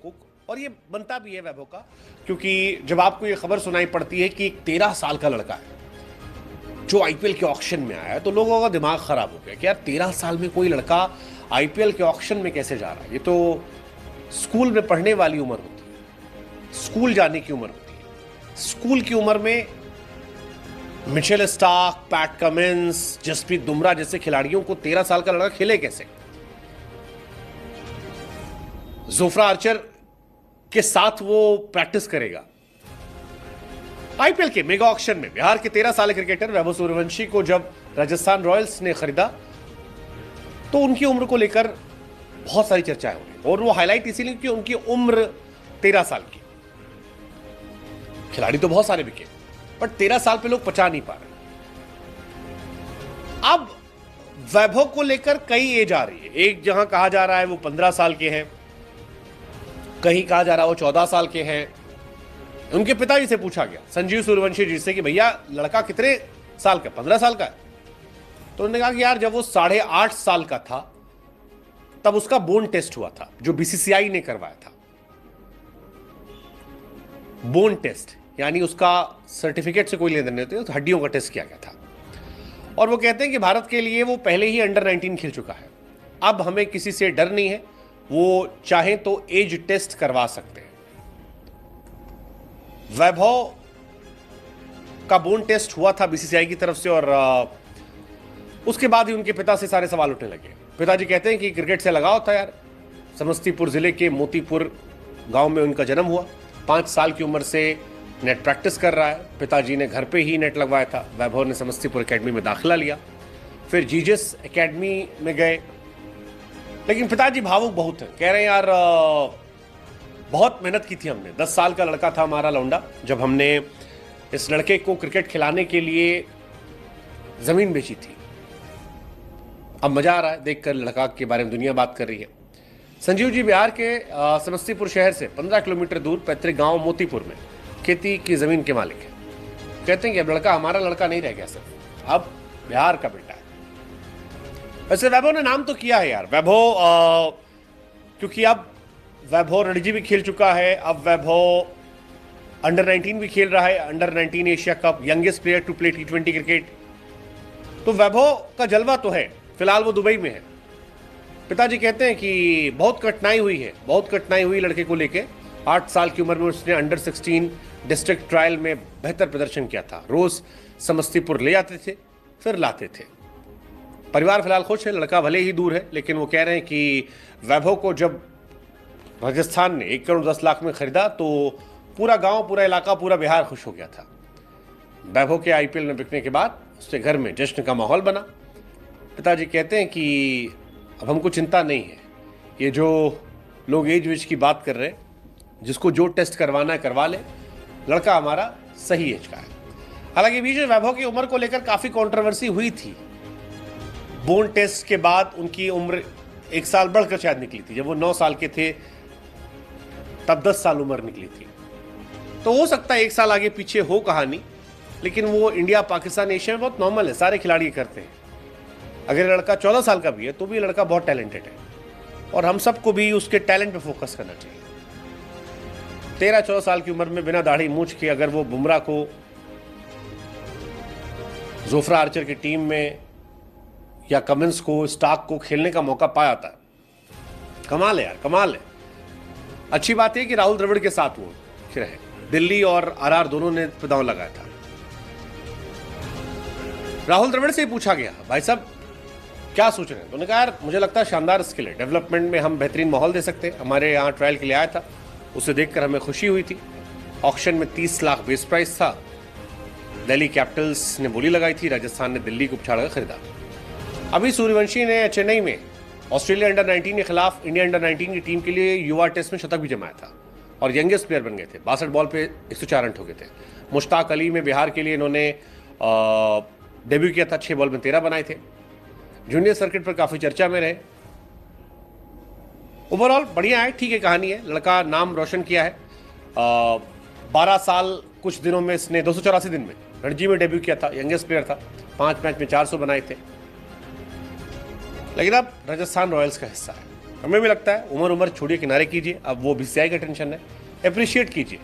को, और ये बनता भी है वैभव का, क्योंकि जब आपको ये खबर सुनाई पड़ती है कि एक 13 साल का लड़का है जो आईपीएल के ऑक्शन में आया है, तो लोगों का दिमाग खराब हो गया कि यार 13 साल में कोई लड़का आईपीएल के ऑक्शन में कैसे जा रहा है। ये तो स्कूल में पढ़ने वाली उम्र होती है, स्कूल जाने की उम्र होती है। स्कूल की उम्र में Mitchell Starc, Pat Cummins, Jasprit Bumrah जैसे खिलाड़ियों को 13 साल का लड़का खेले कैसे? जोफ्रा आर्चर के साथ वो प्रैक्टिस करेगा। आईपीएल के मेगा ऑक्शन में बिहार के 13 साल क्रिकेटर वैभव सूर्यवंशी को जब राजस्थान रॉयल्स ने खरीदा तो उनकी उम्र को लेकर बहुत सारी चर्चाएं हो रही, और वो हाईलाइट इसीलिए कि उनकी उम्र 13 साल की। खिलाड़ी तो बहुत सारे बिके, बट 13 साल पे लोग पचा नहीं पा रहे। अब वैभव को लेकर कई एज आ रही है। एक जहां कहा जा रहा है वो 15 साल के हैं, कहीं कहा जा रहा है वो 14 साल के हैं। उनके पिताजी से पूछा गया, संजीव सूर्यवंशी जी से, कि भैया लड़का कितने साल का? 15 साल का है। तो उन्होंने कहा कि यार जब वो 8.5 साल का था तब उसका बोन टेस्ट हुआ था, जो बीसीसीआई ने करवाया था। बोन टेस्ट यानी उसका सर्टिफिकेट से कोई लेन देन नहीं होती, तो हड्डियों का टेस्ट किया गया था। और वो कहते हैं कि भारत के लिए वो पहले ही अंडर 19 खेल चुका है। अब हमें किसी से डर नहीं है, वो चाहें तो एज टेस्ट करवा सकते हैं। वैभव का बोन टेस्ट हुआ था बीसीसीआई की तरफ से, और उसके बाद ही उनके पिता से सारे सवाल उठने लगे। पिताजी कहते हैं कि क्रिकेट से लगाव था यार। समस्तीपुर जिले के मोतीपुर गांव में उनका जन्म हुआ। 5 साल की उम्र से नेट प्रैक्टिस कर रहा है। पिताजी ने घर पे ही नेट लगवाया था। वैभव ने समस्तीपुर एकेडमी में दाखिला लिया, फिर जीजेस एकेडमी में गए। लेकिन पिताजी भावुक बहुत हैं, कह रहे हैं यार बहुत मेहनत की थी हमने। 10 साल का लड़का था हमारा लौंडा, जब हमने इस लड़के को क्रिकेट खिलाने के लिए जमीन बेची थी। अब मजा आ रहा है देखकर, लड़का के बारे में दुनिया बात कर रही है। संजीव जी बिहार के समस्तीपुर शहर से 15 किलोमीटर दूर पैतृक गांव मोतीपुर में खेती की जमीन के मालिक है। कहते हैं कि अब लड़का हमारा लड़का नहीं रह गया, सिर्फ अब बिहार का बेटा है। वैसे वैभव ने नाम तो किया है यार, वैभव, क्योंकि अब वैभव रणजी भी खेल चुका है। अब वैभव अंडर 19 भी खेल रहा है, under 19 Asia cup, youngest player to play T20 cricket. तो वैभव का जलवा तो है। फिलहाल वो दुबई में है। पिताजी कहते हैं कि बहुत कठिनाई हुई है, बहुत कठिनाई हुई लड़के को लेके। 8 साल की उम्र में उसने अंडर 16 डिस्ट्रिक्ट ट्रायल में बेहतर प्रदर्शन किया था। रोज समस्तीपुर ले आते थे, फिर लाते थे। परिवार फिलहाल खुश है, लड़का भले ही दूर है, लेकिन वो कह रहे हैं कि वैभव को जब राजस्थान ने 1 करोड़ 10 लाख में खरीदा तो पूरा गांव, पूरा इलाका, पूरा बिहार खुश हो गया था। वैभव के आईपीएल में बिकने के बाद उसके घर में जश्न का माहौल बना। पिताजी कहते हैं कि अब हमको चिंता नहीं है। ये जो लोग एज वेज की बात कर रहे हैं, जिसको जो टेस्ट करवाना है करवा ले, लड़का हमारा सही एज का है। हालांकि बीच में वैभव की उम्र को लेकर काफी कंट्रोवर्सी हुई थी। बोन टेस्ट के बाद उनकी उम्र 1 साल बढ़कर शायद निकली थी। जब वो 9 साल के थे तब 10 साल उम्र निकली थी। तो हो सकता है 1 साल आगे पीछे हो कहानी, लेकिन वो इंडिया पाकिस्तान एशिया में बहुत नॉर्मल है, सारे खिलाड़ी करते हैं। अगर लड़का 14 साल का भी है तो भी लड़का बहुत टैलेंटेड है, और हम सबको भी उसके टैलेंट पे फोकस करना चाहिए। 13-14 साल की उम्र में बिना दाढ़ी मूंछ के अगर वो बुमराह को, जोफ्रा आर्चर की टीम में या कमिंस को, स्टार्क को खेलने का मौका पाया था, कमाल है यार, कमाल है। अच्छी बात है कि राहुल द्रविड़ के साथ वो रहे। दिल्ली और आरआर दोनों ने दांव लगाया था। राहुल द्रविड़ से ही पूछा गया, भाई साहब क्या सोच रहे हैं? तो उन्होंने कहा यार मुझे लगता है शानदार स्किल है, डेवलपमेंट में हम बेहतरीन माहौल दे सकते हैं। हमारे यहाँ ट्रायल के लिए आया था, उसे देखकर हमें खुशी हुई थी। ऑक्शन में 30 लाख बेस प्राइस था। दिल्ली कैपिटल्स ने बोली लगाई थी, राजस्थान ने दिल्ली को उछाड़ कर खरीदा। अभी सूर्यवंशी ने चेन्नई में ऑस्ट्रेलिया अंडर 19 के खिलाफ इंडिया अंडर 19 की टीम के लिए युवा टेस्ट में शतक भी जमाया था और यंगेस्ट प्लेयर बन गए थे। 62 बॉल पे 104 रन ठोके थे। मुश्ताक अली में बिहार के लिए इन्होंने डेब्यू किया था, 6 बॉल में 13 बनाए थे। जूनियर सर्किट पर काफी चर्चा में रहे। ओवरऑल बढ़िया है, ठीक है कहानी है। लड़का नाम रोशन किया है। 12 साल कुछ दिनों में इसने 284 दिन में रणजी में डेब्यू किया था, यंगेस्ट प्लेयर था। 5 मैच में 400 बनाए थे, लेकिन अब राजस्थान रॉयल्स का हिस्सा है। हमें भी लगता है उम्र छोड़िए, किनारे कीजिए, अब वो बीसीसीआई का टेंशन है, अप्रिशिएट कीजिए।